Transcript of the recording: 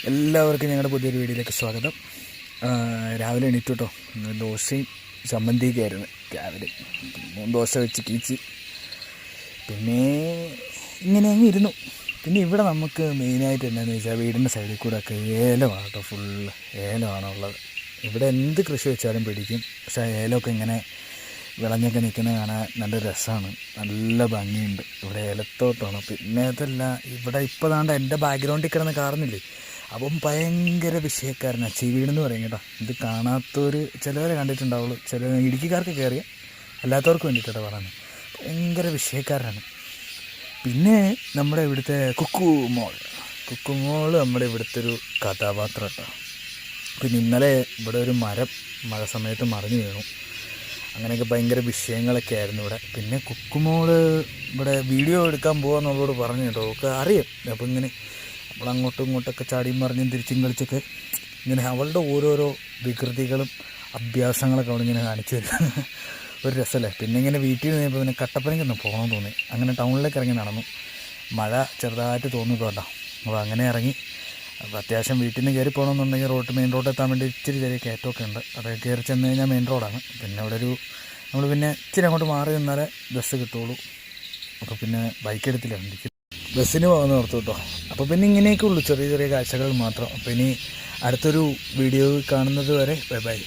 എല്ലാവർക്കും ഞങ്ങളുടെ പുതിയൊരു വീഡിയോയിലേക്ക് സ്വാഗതം. രാവിലെ എണീറ്റു കേട്ടോ. ദോശയും ചമ്മന്തിയൊക്കെ ആയിരുന്നു രാവിലെ. 3 ദോശ വെച്ച് കീച്ചി പിന്നെ ഇങ്ങനെ അങ്ങ് ഇരുന്നു. പിന്നെ ഇവിടെ നമുക്ക് മെയിനായിട്ട് എന്താണെന്ന് വെച്ചാൽ വീടിൻ്റെ സൈഡിൽ കൂടെ ഒക്കെ ഏലമാണ് കേട്ടോ. ഫുള്ള് ഏലമാണുള്ളത്. ഇവിടെ എന്ത് കൃഷി വെച്ചാലും പിടിക്കും. പക്ഷേ ഏലമൊക്കെ ഇങ്ങനെ വിളഞ്ഞൊക്കെ നിൽക്കുന്നത് കാണാൻ നല്ല രസമാണ്, നല്ല ഭംഗിയുണ്ട്. ഇവിടെ ഏലത്തോട്ടമാണ്. പിന്നെ അതല്ല, ഇവിടെ ഇപ്പോൾ ദാണ്ട് എൻ്റെ ബാക്ക്ഗ്രൗണ്ടിൽ കിടന്ന് കാണുന്നില്ലേ, അപ്പം ഭയങ്കര വിഷയക്കാരനാണ്. ചീവീടെന്ന് പറയും കേട്ടോ. ഇത് കാണാത്തൊരു ചിലവരെ കണ്ടിട്ടുണ്ടാവുള്ളൂ, ചില ഇടുക്കിക്കാർക്ക് കയറിയ അല്ലാത്തവർക്ക് വേണ്ടിയിട്ടാണ് പറയുന്നത്. ഭയങ്കര വിഷയക്കാരനാണ്. പിന്നെ നമ്മുടെ ഇവിടുത്തെ കുക്കു മോൾ നമ്മുടെ ഇവിടുത്തെ ഒരു കഥാപാത്രം കേട്ടോ. പിന്നെ ഇന്നലെ ഇവിടെ ഒരു മരം മഴ സമയത്ത് മറിഞ്ഞു വീണു. അങ്ങനെയൊക്കെ ഭയങ്കര വിഷയങ്ങളൊക്കെ ആയിരുന്നു ഇവിടെ. പിന്നെ കുക്കുമോള് ഇവിടെ വീഡിയോ എടുക്കാൻ പോകാമെന്നുള്ളതോട് പറഞ്ഞു കേട്ടോ. ഒക്കെ അറിയാം. അപ്പോൾ ഇങ്ങനെ നമ്മളങ്ങോട്ടും ഇങ്ങോട്ടൊക്കെ ചാടിയും മറിഞ്ഞും തിരിച്ചും കളിച്ചൊക്കെ ഇങ്ങനെ അവളുടെ ഓരോരോ വികൃതികളും അഭ്യാസങ്ങളൊക്കെ അവിടെ ഇങ്ങനെ കാണിച്ചു തരും. ഒരു രസമല്ലേ. പിന്നെ ഇങ്ങനെ വീട്ടിൽ നിന്നപ്പോൾ പിന്നെ കട്ടപ്പനയ്ക്കൊന്ന് പോകണമെന്ന് തോന്നി. അങ്ങനെ ടൗണിലേക്ക് ഇറങ്ങി നടന്നു. മഴ ചെറുതായിട്ട് തോന്നി കേട്ടോ. അപ്പോൾ അങ്ങനെ ഇറങ്ങി. അപ്പോൾ അത്യാവശ്യം വീട്ടിൽ നിന്ന് കയറി പോകണമെന്നുണ്ടെങ്കിൽ മെയിൻ റോഡ് എത്താൻ വേണ്ടി ഇച്ചിരി ചെറിയ കയറ്റമൊക്കെ ഉണ്ട്. അതൊക്കെ കയറി ചെന്ന് കഴിഞ്ഞാൽ മെയിൻ റോഡാണ്. പിന്നെ അവിടെ നമ്മൾ പിന്നെ ഇച്ചിരി അങ്ങോട്ട് മാറി നിന്നാലേ ബസ് കിട്ടുള്ളൂ. അപ്പോൾ പിന്നെ ബൈക്ക് എടുത്തില്ല, വണ്ടിക്ക് ബസ്സിന് പോകുന്ന ഓർത്തു കേട്ടോ. അപ്പോൾ പിന്നെ ഇങ്ങനെയൊക്കെ ഉള്ളൂ, ചെറിയ ചെറിയ കാഴ്ചകൾ മാത്രം. അപ്പോൾ ഇനി അടുത്തൊരു വീഡിയോ കാണുന്നത് വരെ ബൈ ബൈ.